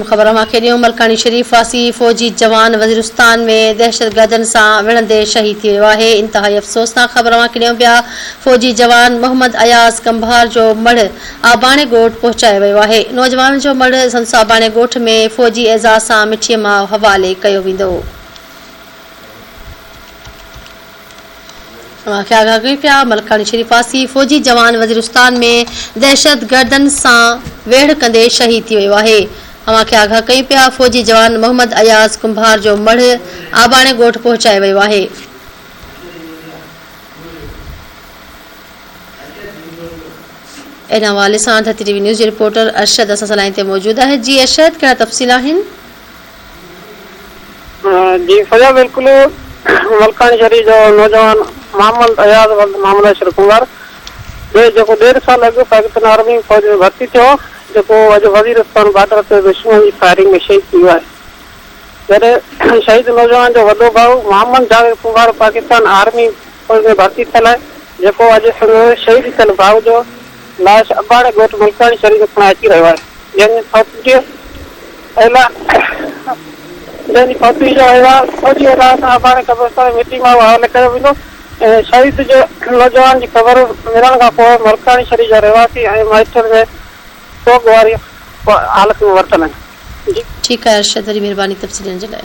ख़बर मूंखे ॾियो। मलकानी शरीफ़ वासी फ़ौजी जवान वज़ीरिस्तान में दहशतगर्दनि सां विढ़ंदे शहीद थी वियो आहे। इंतहाई अफ़सोसनाक ख़बर मूंखे ॾियूं पिया। फ़ौजी जवान मोहम्मद अयाज़ कंभार जो मढ़ आबाणे ॻोठ पहुचायो वियो आहे। नौजवान जो मढ़ संदसि आबाणे ॻोठ में फ़ौजी एज़ाज़ सां मिठीअ मां हवाले कयो वेंदो। आगाह कयूं पिया। मलकानी शरीफ़ वासी फ़ौजी जवान वज़ीरिस्तान में दहशतगर्दनि सां वेढ़ कंदे शहीद थी वियो आहे। मूंखे आगाह कयूं पिया। फ़ौजी जवान मोहम्मद अयाज़ कुंभार जो मढ़ आबाणे ॻोठ पहुचायो वियो आहे। इन हवाले सां धरती टीवी न्यूज़ जी रिपोर्टर अरशद असां सां लाइन ते मौजूद आहे। जी अरशद, कहिड़ा तफ़सील आहिनि? जी फजा बिल्कुल मलकानी शरीफ़ जो नौजवान मोहम्मद अयाज़ मोहम्मद अशरफ कुंवर जो 1.5 साल अॻु पाकिस्तान आर्मी फौज में भर्ती थियो, जो अॼु वज़ीरिस्तान बॉर्डर ते दुश्मन जी फायरिंग में शहीद थी वियो आहे। जॾहिं शहीद नौजवान जो वॾो भाउ मोहम्मद जावेद कुंवर पाकिस्तान आर्मी फौज में भर्ती थियल आहे, जेको अॼु शहीद थियल भाउ जो लाश अबाणे ॻोठ मलकानी शरीफ़ खणाए अची रहियो आहे। जंहिंजी फौजी जो अहवाल फौजी अदालत अबाणे कब्रिस्तान में मिटी मां हवाले कयो वेंदो। शहीद जो नौजवान जी ख़बर मिलण खां पोइ मलकानी शरीफ़ जा रहवासी ऐं माइटनि में शोक वारी हालत में वरतल आहिनि। ठीकु आहे अरशद, वरी महिरबानी तफ़सीलनि जे लाइ।